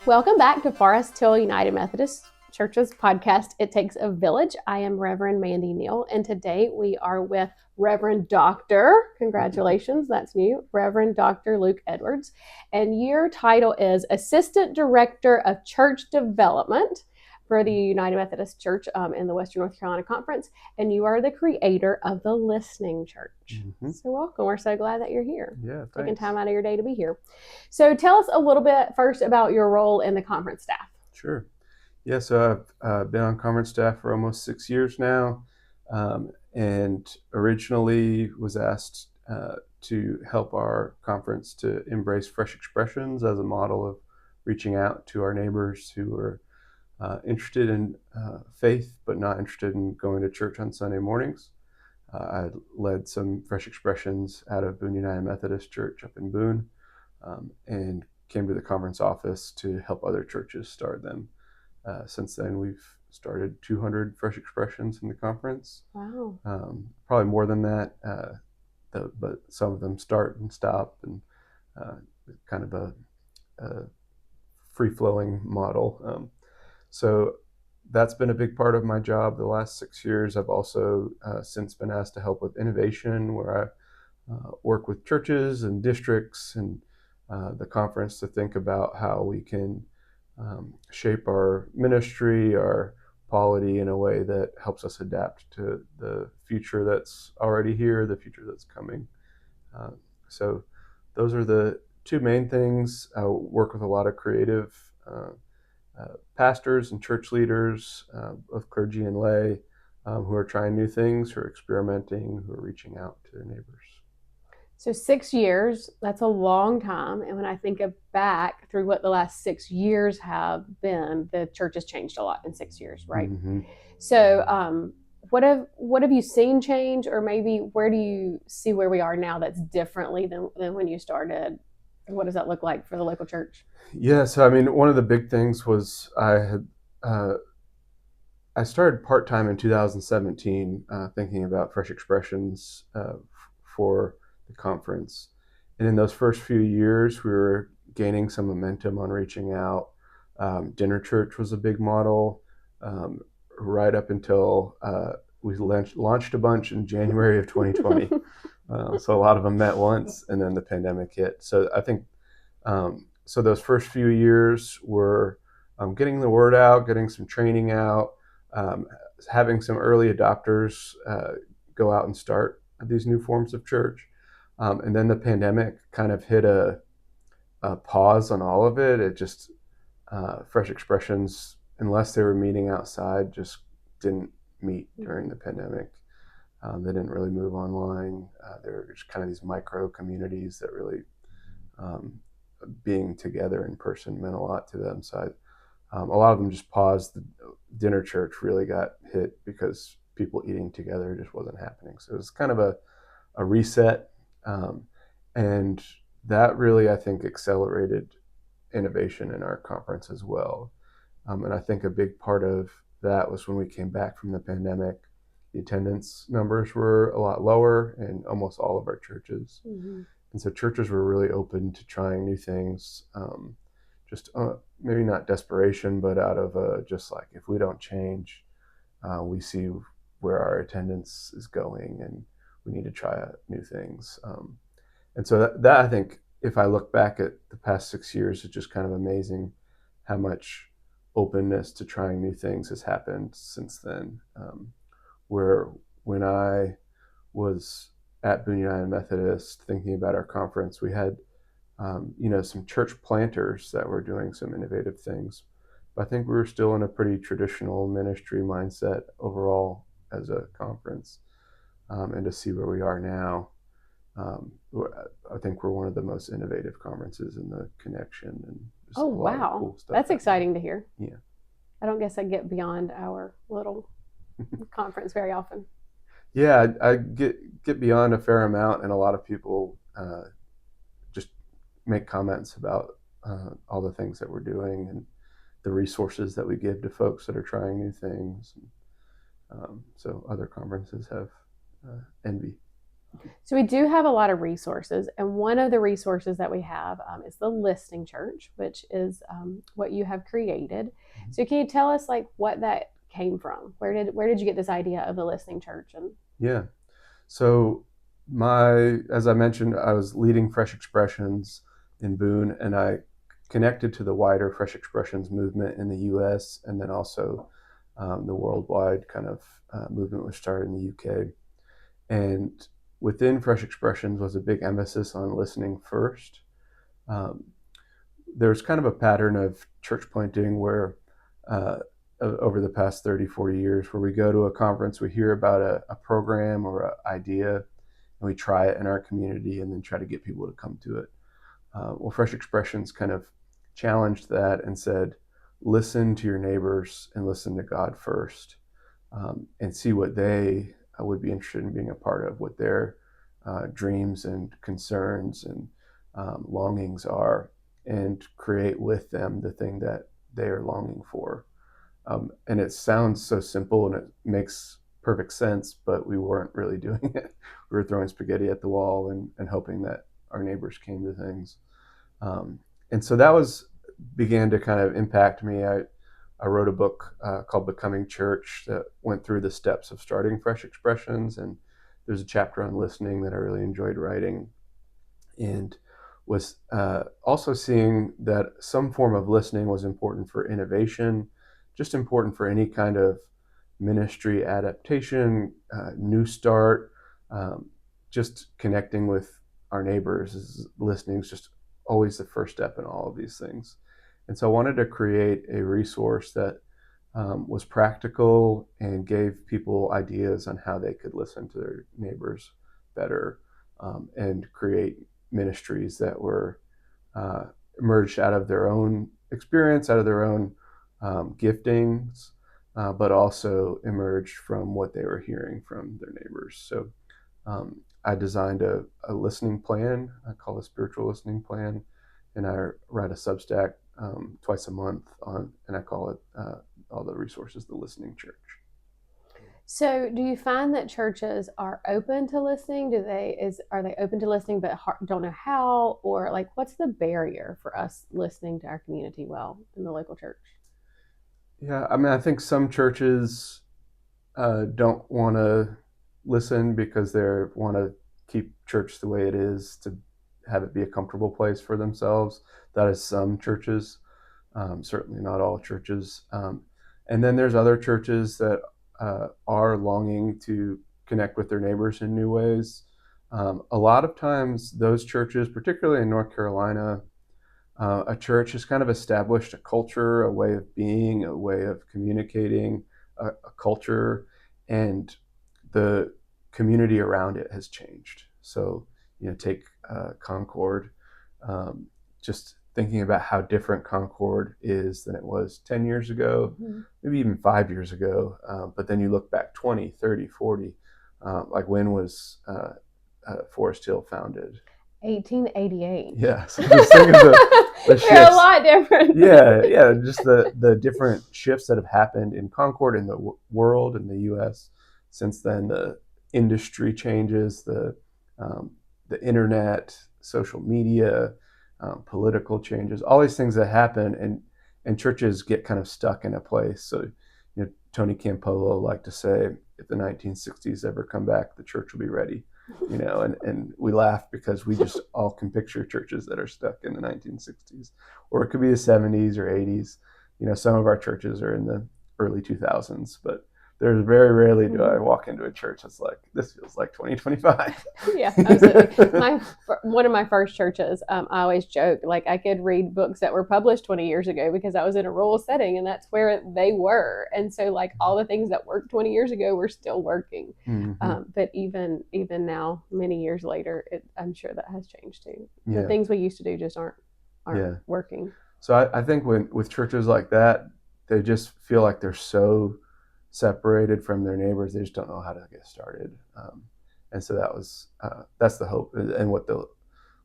Welcome back to Forest Hill United Methodist Church's podcast, It Takes a Village. I am Reverend Mandy Neal, and today we are with Reverend Dr. Congratulations, that's new, Reverend Dr. Luke Edwards. And your title is Assistant Director of Church Development for the United Methodist Church in the Western North Carolina Conference, and you are the creator of the Listening Church. Mm-hmm. So welcome. We're so glad that you're here. Yeah, thanks. Taking time out of your day to be here. So tell us a little bit first about your role in the conference staff. Sure. Yeah, so I've been on conference staff for almost 6 years now, and originally was asked to help our conference to embrace fresh expressions as a model of reaching out to our neighbors who are interested in faith but not interested in going to church on Sunday mornings. I led some fresh expressions out of Boone United Methodist Church up in Boone, and came to the conference office to help other churches start them. Since then, we've started 200 fresh expressions in the conference. Wow. Probably more than that, but some of them start and stop, and kind of a free-flowing model. So that's been a big part of my job the last 6 years. I've also since been asked to help with innovation, where I work with churches and districts and the conference to think about how we can shape our ministry, our polity in a way that helps us adapt to the future that's already here, the future that's coming. So those are the two main things. I work with a lot of creative pastors and church leaders, of clergy and lay, who are trying new things, who are experimenting, who are reaching out to their neighbors. So 6 years, that's a long time. And when I think back through what the last 6 years have been, the church has changed a lot in 6 years, right? Mm-hmm. So what have you seen change, or maybe where do you see where we are now that's differently than when you started? What does that look like for the local church? Yeah, so I mean, one of the big things was I started part-time in 2017, thinking about fresh expressions for the conference. And in those first few years, we were gaining some momentum on reaching out. Dinner church was a big model, right up until we launched a bunch in January of 2020. So a lot of them met once, and then the pandemic hit. So I think, so those first few years were getting the word out, getting some training out, having some early adopters go out and start these new forms of church. And then the pandemic kind of hit a pause on all of it. It just, fresh expressions, unless they were meeting outside, just didn't meet during the pandemic. They didn't really move online. There were just kind of these micro communities that really, being together in person meant a lot to them. So a lot of them just paused. The dinner church really got hit because people eating together just wasn't happening. So it was kind of a reset. And that really, I think, accelerated innovation in our conference as well. And I think a big part of that was when we came back from the pandemic, the attendance numbers were a lot lower in almost all of our churches. Mm-hmm. And so churches were really open to trying new things, just maybe not desperation, but out of just like, if we don't change, we see where our attendance is going, and we need to try new things. And so that I think, if I look back at the past 6 years, it's just kind of amazing how much openness to trying new things has happened since then. Where when I was at Boone United Methodist thinking about our conference, we had some church planters that were doing some innovative things. But I think we were still in a pretty traditional ministry mindset overall as a conference. And to see where we are now, I think we're one of the most innovative conferences in the connection. And just a lot of cool stuff. That's exciting to hear. Yeah. I don't guess I get beyond our little conference very often. Yeah, I get beyond a fair amount, and a lot of people just make comments about all the things that we're doing and the resources that we give to folks that are trying new things. So other conferences have envy. So we do have a lot of resources, and one of the resources that we have is the Listening Church, which is what you have created. So can you tell us like what that came from? Where did you get this idea of the Listening Church? And Yeah. So as I mentioned, I was leading Fresh Expressions in Boone, and I connected to the wider Fresh Expressions movement in the U.S. and then also the worldwide kind of movement was started in the U.K. And within Fresh Expressions was a big emphasis on listening first. Um, there's kind of a pattern of church planting where over the past 30, 40 years, where we go to a conference, we hear about a program or an idea, and we try it in our community and then try to get people to come to it. Well, Fresh Expressions kind of challenged that and said, listen to your neighbors and listen to God first, and see what they would be interested in being a part of, what their dreams and concerns and longings are, and create with them the thing that they are longing for. And it sounds so simple and it makes perfect sense, but we weren't really doing it. We were throwing spaghetti at the wall and hoping that our neighbors came to things. And so that began to kind of impact me. I wrote a book called Becoming Church that went through the steps of starting Fresh Expressions. And there's a chapter on listening that I really enjoyed writing, and was also seeing that some form of listening was important for innovation, just important for any kind of ministry adaptation, new start, just connecting with our neighbors. Listening is just always the first step in all of these things. And so I wanted to create a resource that was practical and gave people ideas on how they could listen to their neighbors better, and create ministries that were emerged out of their own experience, out of their own giftings, but also emerged from what they were hearing from their neighbors. So I designed a listening plan. I call it a spiritual listening plan, and I write a Substack twice a month and I call it all the resources, the Listening Church. so, do you find that churches are open to listening? Are they open to listening but don't know how, or like what's the barrier for us listening to our community well in the local church? Yeah, I mean, I think some churches don't want to listen because they want to keep church the way it is, to have it be a comfortable place for themselves. That is some churches, certainly not all churches. And then there's other churches that are longing to connect with their neighbors in new ways. A lot of times, those churches, particularly in North Carolina, a church has kind of established a culture, a way of being, a way of communicating, a culture, and the community around it has changed. So, take Concord, just thinking about how different Concord is than it was 10 years ago, maybe even 5 years ago. But then you look back 20, 30, 40, like when was Forest Hill founded? 1888. Yeah, so just think of the shifts. They're a lot different. Yeah, just the different shifts that have happened in Concord, in the world, in the U.S. since then. The industry changes, the internet, social media, political changes, all these things that happen, and churches get kind of stuck in a place. So, Tony Campolo liked to say, if the 1960s ever come back, the church will be ready. And we laugh because we just all can picture churches that are stuck in the 1960s, or it could be the 70s or 80s. Some of our churches are in the early 2000s, but there's very rarely do I walk into a church that's like, this feels like 2025. Yeah, absolutely. One of my first churches, I always joke, like I could read books that were published 20 years ago because I was in a rural setting and that's where they were. And so like all the things that worked 20 years ago were still working. But even now, many years later, I'm sure that has changed too. The things we used to do just aren't working. So I think with churches like that, they just feel like they're so separated from their neighbors, they just don't know how to get started. And so that's the hope, and what the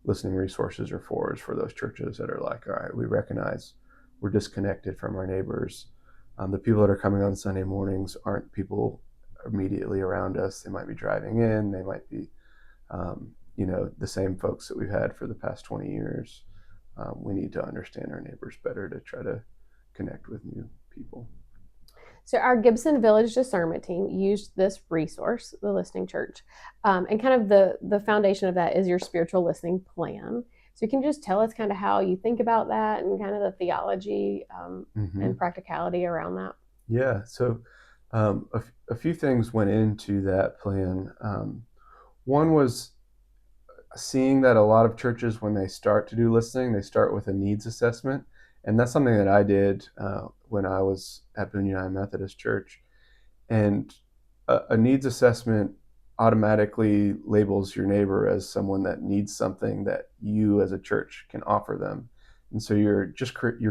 listening resources are for, is for those churches that are like, all right, we recognize we're disconnected from our neighbors. The people that are coming on Sunday mornings aren't people immediately around us. They might be driving in, they might be the same folks that we've had for the past 20 years. We need to understand our neighbors better to try to connect with new people. So our Gibson Village discernment team used this resource, the Listening Church, and kind of the foundation of that is your spiritual listening plan. So you can just tell us kind of how you think about that and kind of the theology and practicality around that. Yeah. So a few things went into that plan. One was seeing that a lot of churches, when they start to do listening, they start with a needs assessment. And that's something that I did when I was at Boone United Methodist Church. And a needs assessment automatically labels your neighbor as someone that needs something that you as a church can offer them. And so you're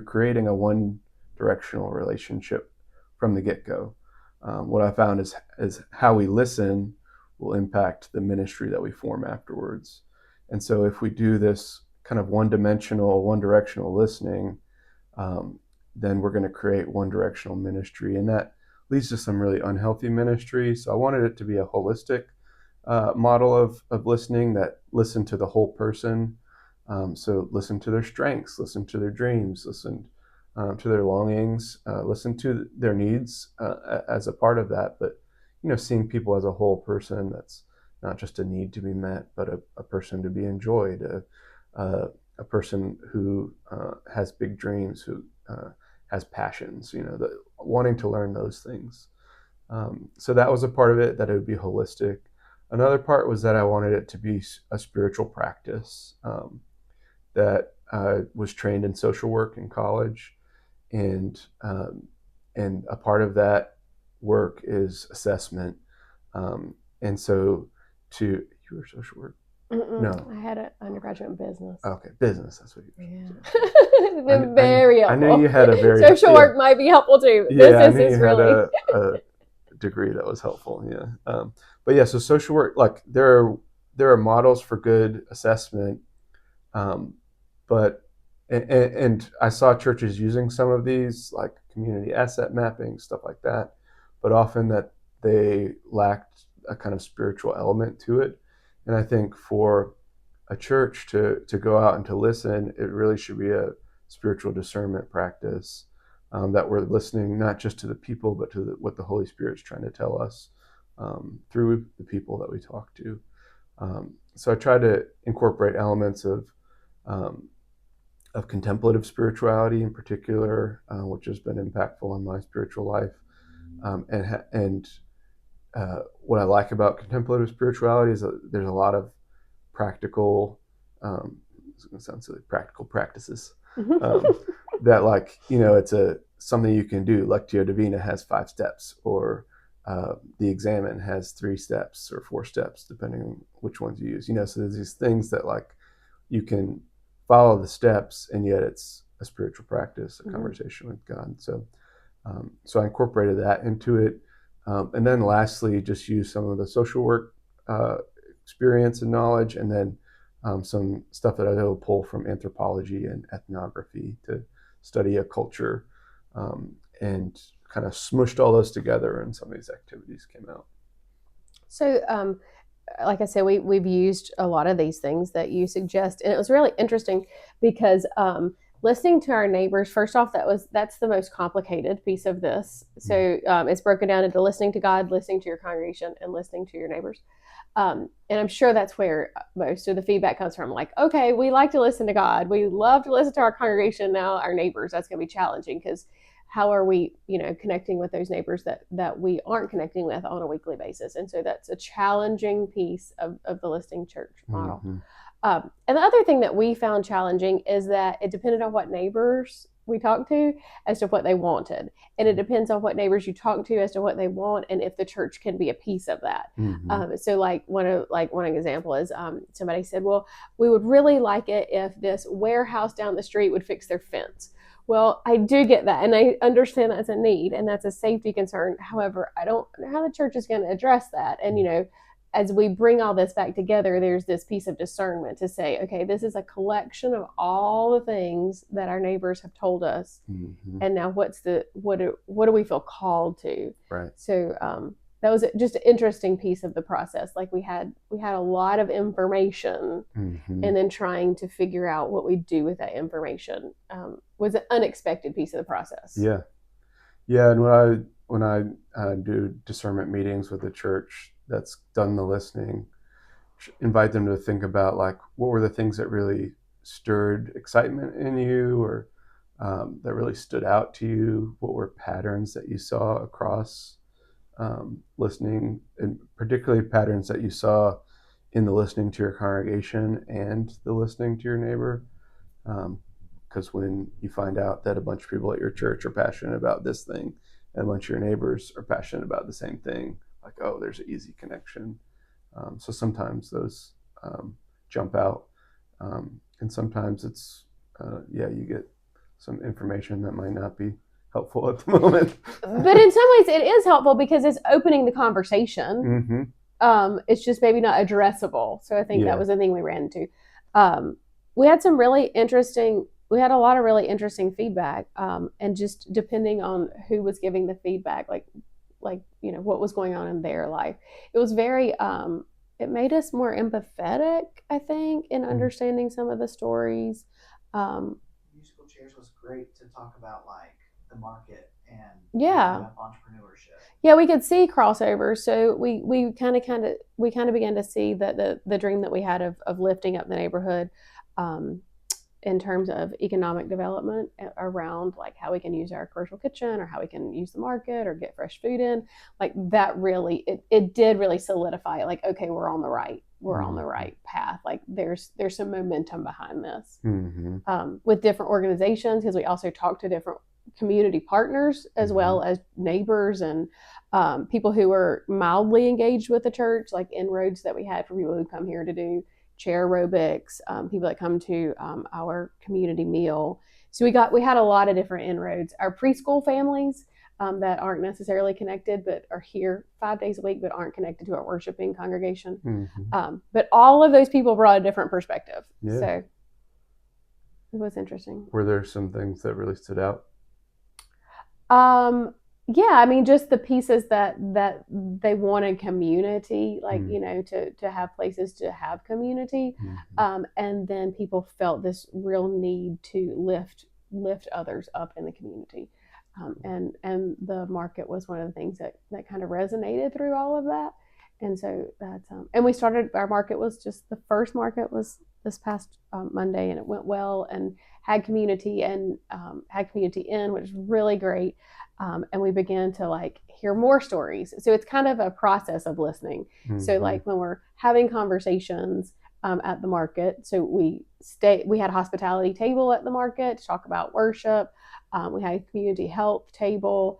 creating a one-directional relationship from the get-go. What I found is how we listen will impact the ministry that we form afterwards. And so if we do this kind of one-dimensional, one-directional listening, then we're going to create one-directional ministry. And that leads to some really unhealthy ministry. So I wanted it to be a holistic model of listening that listened to the whole person. So listen to their strengths, listen to their dreams, listen to their longings, listen to their needs as a part of that. But, seeing people as a whole person, that's not just a need to be met, but a person to be enjoyed, a person who has big dreams, who has passions, wanting to learn those things. So that was a part of it, that it would be holistic. Another part was that I wanted it to be a spiritual practice, that I was trained in social work in college, and a part of that work is assessment. And so you were social work? No. I had an undergraduate in business. Okay, business. That's what you were. Yeah. It's been very helpful. I knew you had a very social work might be helpful too. Yeah, I knew you had a degree that was helpful. Yeah, but yeah, so social work, like there are models for good assessment, but and I saw churches using some of these, like community asset mapping, stuff like that, but often that they lacked a kind of spiritual element to it. And I think for a church to go out and to listen, it really should be a spiritual discernment practice, that we're listening not just to the people, but to what the Holy Spirit's trying to tell us through the people that we talk to. So I try to incorporate elements of contemplative spirituality in particular, which has been impactful in my spiritual life. And what I like about contemplative spirituality is that there's a lot of practical, it's going to sound silly, practical practices that, like, it's something you can do. Lectio Divina has 5 steps, or the Examen has 3 steps or 4 steps, depending on which ones you use. So there's these things that, like, you can follow the steps, and yet it's a spiritual practice, a conversation with God. So I incorporated that into it. And then lastly, just use some of the social work experience and knowledge, and then some stuff that I will pull from anthropology and ethnography to study a culture, and kind of smushed all those together, and some of these activities came out. So like I said, we've used a lot of these things that you suggest, and it was really interesting because listening to our neighbors, first off, that's the most complicated piece of this. So it's broken down into listening to God, listening to your congregation, and listening to your neighbors. And I'm sure that's where most of the feedback comes from. Like, okay, we like to listen to God. We love to listen to our congregation. Now our neighbors, that's going to be challenging, because how are we, connecting with those neighbors that we aren't connecting with on a weekly basis? And so that's a challenging piece of the Listening Church model. And the other thing that we found challenging is that it depended on what neighbors we talked to as to what they wanted. And it depends on what neighbors you talk to as to what they want, and if the church can be a piece of that. So one example is somebody said, well, we would really like it if this warehouse down the street would fix their fence. Well, I do get that, and I understand that's a need, and that's a safety concern. However, I don't know how the church is going to address that. And, as we bring all this back together, there's this piece of discernment to say, okay, this is a collection of all the things that our neighbors have told us, and now what do we feel called to? Right. So that was just an interesting piece of the process. Like we had a lot of information, and then trying to figure out what we do with that information was an unexpected piece of the process. Yeah. And when I do discernment meetings with the church that's done the listening, invite them to think about like what were the things that really stirred excitement in you, or that really stood out to you. What were patterns that you saw across listening, and particularly patterns that you saw in the listening to your congregation and the listening to your neighbor. Because when you find out that a bunch of people at your church are passionate about this thing, and a bunch of your neighbors are passionate about the same thing, like, oh, there's an easy connection. So sometimes those jump out, and sometimes it's you get some information that might not be helpful at the moment. But in some ways, it is helpful because it's opening the conversation. It's just maybe not addressable. So I think that was the thing we ran into. We had some really interesting. We had a lot of really interesting feedback, and just depending on who was giving the feedback, like what was going on in their life, it was very. It made us more empathetic, I think, in understanding some of the stories. Musical Chairs was great to talk about like the market and entrepreneurship. Yeah, we could see crossovers. So we kind of began to see that the dream that we had of lifting up the neighborhood, in terms of economic development around like how we can use our commercial kitchen, or how we can use the market or get fresh food in, like that really it did really solidify, like, okay, we're on the right path. Like there's some momentum behind this, with different organizations, because we also talked to different community partners as well as neighbors and people who were mildly engaged with the church, like inroads that we had for people who come here to do chair aerobics, people that come to our community meal. So we had a lot of different inroads. Our preschool families that aren't necessarily connected but are here 5 days a week but aren't connected to our worshiping congregation. But all of those people brought a different perspective. Yeah. So it was interesting. Were there some things that really stood out? Yeah, I mean, just the pieces that they wanted community, like, to have places to have community. And then people felt this real need to lift others up in the community. And the market was one of the things that kind of resonated through all of that. And so that's, and we started, our market was just, the first market was this past Monday, and it went well and had community in, which is really great. And we began to like hear more stories. So it's kind of a process of listening. So like when we're having conversations at the market, so we had a hospitality table at the market to talk about worship. We had a community health table.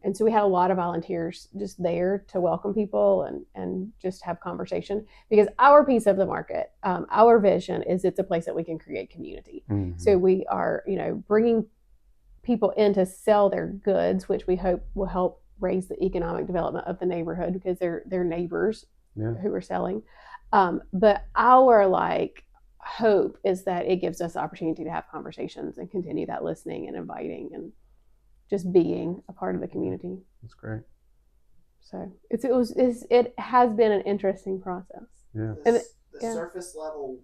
And so we had a lot of volunteers just there to welcome people and just have conversation, because our piece of the market, our vision is it's a place that we can create community. So we are, bringing people in to sell their goods, which we hope will help raise the economic development of the neighborhood, because they're neighbors who are selling. But our hope is that it gives us the opportunity to have conversations and continue that listening and inviting and just being a part of the community. That's great. So it has been an interesting process. Yeah. The surface level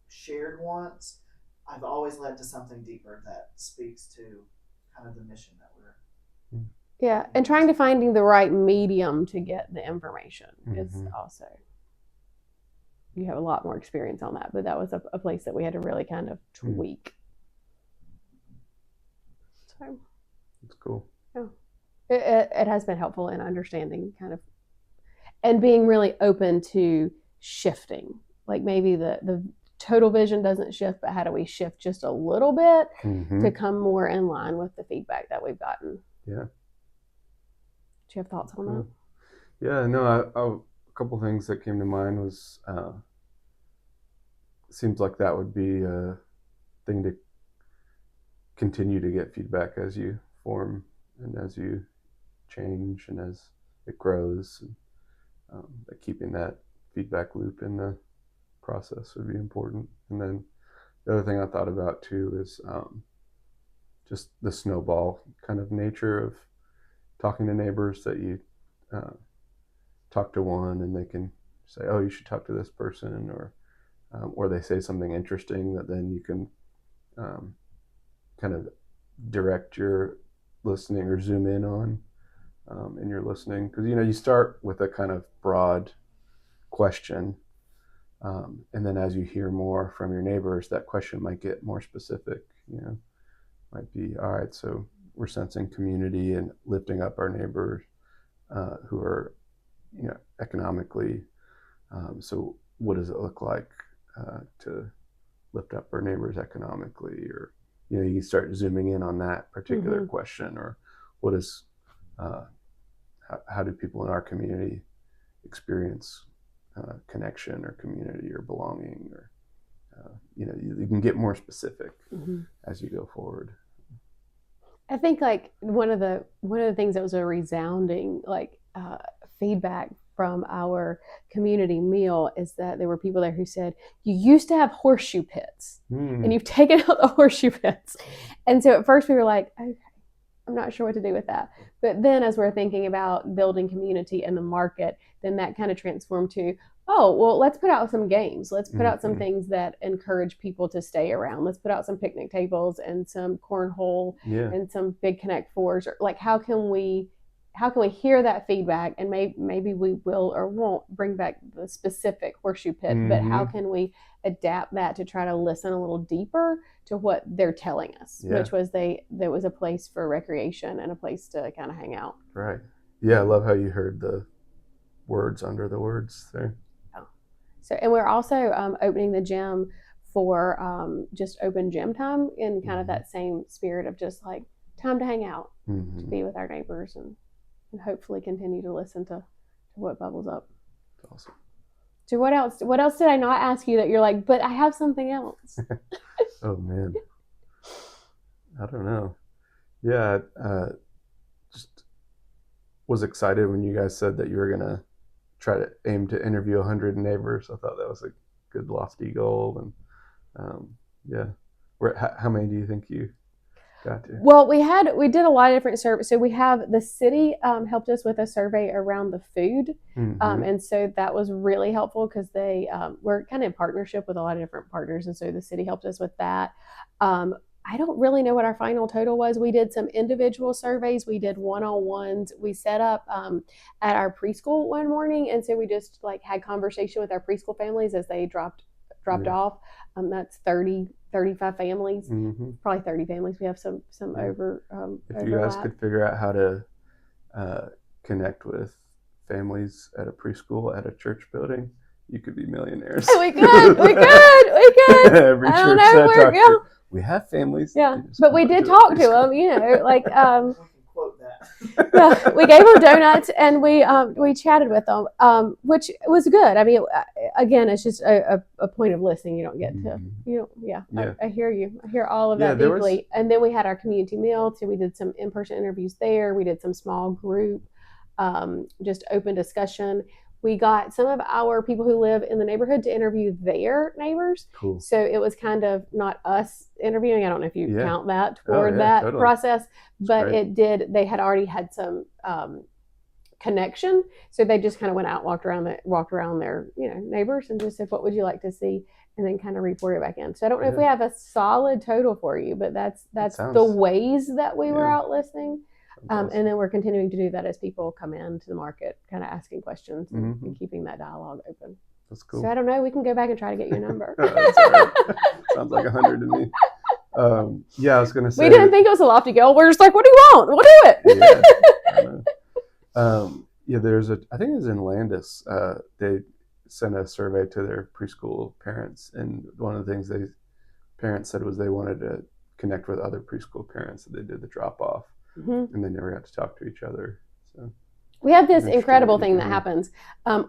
shared wants, I've always led to something deeper that speaks to kind of the mission that we're. Yeah, and trying to finding the right medium to get the information is also. You have a lot more experience on that, but that was a place that we had to really kind of tweak. So. That's cool. Yeah, it has been helpful in understanding kind of, and being really open to shifting. Like maybe the total vision doesn't shift, but how do we shift just a little bit to come more in line with the feedback that we've gotten? Yeah. Do you have thoughts on that? Yeah, no, a couple things that came to mind was, seems like that would be a thing to continue to get feedback as you form and as you change and as it grows. Keeping that feedback loop in the process would be important. And then the other thing I thought about too is just the snowball kind of nature of talking to neighbors, that you talk to one and they can say, oh, you should talk to this person, or they say something interesting that then you can kind of direct your listening or zoom in on in your listening. Because, you start with a kind of broad question, and then as you hear more from your neighbors, that question might get more specific. Might be, all right, so we're sensing community and lifting up our neighbors who are, economically. So what does it look like to lift up our neighbors economically? Or, you start zooming in on that particular question, or what is, how do people in our community experience connection or community or belonging, or, you can get more specific as you go forward. I think like one of the things that was a resounding feedback from our community meal is that there were people there who said, you used to have horseshoe pits and you've taken out the horseshoe pits. And so at first we were like, okay, I'm not sure what to do with that. But then as we're thinking about building community in the market, then that kind of transformed to, oh, well, let's put out some games. Let's put out some things that encourage people to stay around. Let's put out some picnic tables and some cornhole and some big Connect Fours. Like, how can we hear that feedback, and maybe we will or won't bring back the specific horseshoe pit, but how can we adapt that to try to listen a little deeper to what they're telling us, which was there was a place for recreation and a place to kind of hang out. Right. Yeah, I love how you heard the words under the words there. So, and we're also opening the gym for just open gym time in kind of that same spirit of just like time to hang out, to be with our neighbors, and hopefully continue to listen to what bubbles up. That's awesome. So what else did I not ask you that you're like, but I have something else? Oh man, I don't know. Yeah, just was excited when you guys said that you were gonna try to aim to interview 100 neighbors. I thought that was a good lofty goal, and how many do you think you got to? Well, we did a lot of different surveys. So we have the city helped us with a survey around the food, and so that was really helpful because they were kind of in partnership with a lot of different partners, and so the city helped us with that. I don't really know what our final total was. We did some individual surveys. We did one-on-ones. We set up at our preschool one morning, and so we just had conversation with our preschool families as they dropped off. That's 35 families, probably 30 families. We have some over. If you guys could figure out how to connect with families at a preschool at a church building, you could be millionaires. We could. Every church that talks to, we have families. Yeah, but we did talk to them. We can quote that. Yeah, we gave them donuts and we chatted with them, which was good. I mean, again, it's just a point of listening. You don't get to, I hear you. I hear all of that deeply. And then we had our community meal, so we did some in-person interviews there. We did some small group, just open discussion. We got some of our people who live in the neighborhood to interview their neighbors. Cool. So it was kind of not us interviewing. I don't know if you count that toward that totally. Process, but it did. They had already had some connection, so they just kind of went out, walked around their neighbors, and just said, "What would you like to see?" And then kind of reported back in. So I don't know if we have a solid total for you, but that's the ways that we were out listening. And then we're continuing to do that as people come into the market, kind of asking questions and keeping that dialogue open. That's cool. So I don't know. We can go back and try to get your number. That's all right. Sounds like 100 to me. I was going to say. We didn't think it was a lofty goal. We're just like, what do you want? We'll do it. I think it was in Landis. They sent a survey to their preschool parents, and one of the things parents said was they wanted to connect with other preschool parents, so they did the drop off. And they never got to talk to each other. So we have this incredible thing that happens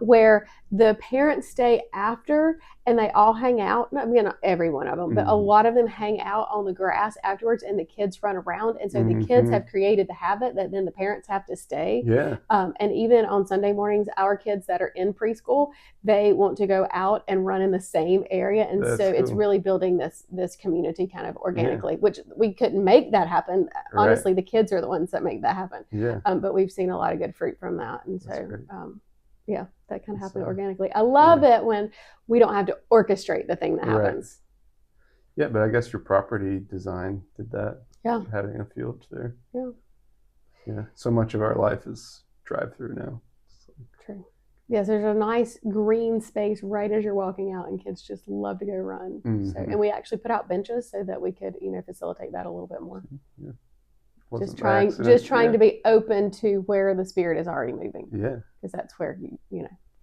where the parents stay after and they all hang out. Not every one of them, but a lot of them hang out on the grass afterwards, and the kids run around. And so the kids have created the habit that then the parents have to stay. Yeah. And even on Sunday mornings, our kids that are in preschool, they want to go out and run in the same area. And so it's really building this community kind of organically, which we couldn't make that happen. Right. Honestly, the kids are the ones that make that happen. Yeah. But we've seen a lot of good fruit from that. And so Yeah, that kind of happened So, organically. I love it when we don't have to orchestrate the thing that Right. happens. Yeah, but I guess your property design did that. Yeah. Having a field there. Yeah. Yeah. So much of our life is drive-through now. True. Yes, there's a nice green space right as you're walking out, and kids just love to go run. Mm-hmm. So, and we actually put out benches so that we could, facilitate that a little bit more. Yeah. Just trying to be open to where the Spirit is already moving. Yeah. Because that's where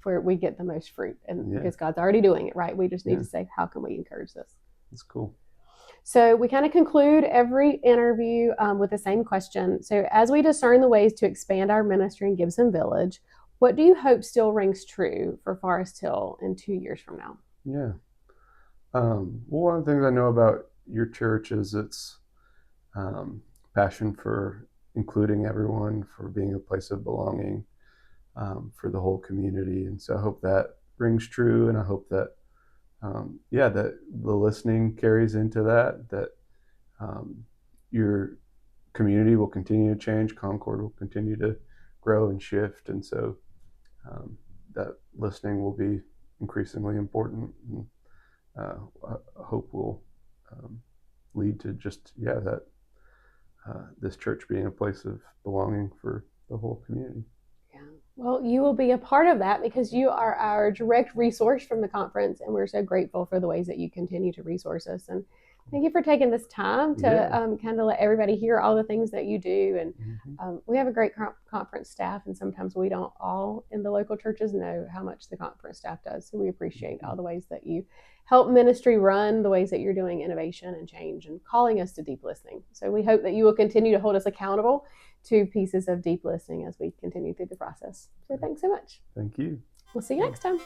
where we get the most fruit, and because God's already doing it, right? We just need to say, how can we encourage this? That's cool. So we kind of conclude every interview with the same question. So as we discern the ways to expand our ministry in Gibson Village, what do you hope still rings true for Forest Hill in 2 years from now? Yeah. Well, one of the things I know about your church is its passion for including everyone, for being a place of belonging for the whole community. And so I hope that rings true, and I hope that that the listening carries into that your community will continue to change, Concord will continue to grow and shift, and so that listening will be increasingly important, and I hope will lead to just that this church being a place of belonging for the whole community. Well, you will be a part of that because you are our direct resource from the conference, and we're so grateful for the ways that you continue to resource us. And thank you for taking this time to kind of let everybody hear all the things that you do. And we have a great conference staff, and sometimes we don't all in the local churches know how much the conference staff does. So we appreciate all the ways that you help ministry run, the ways that you're doing innovation and change and calling us to deep listening. So we hope that you will continue to hold us accountable to pieces of deep listening as we continue through the process. So thanks so much. Thank you. We'll see you next time.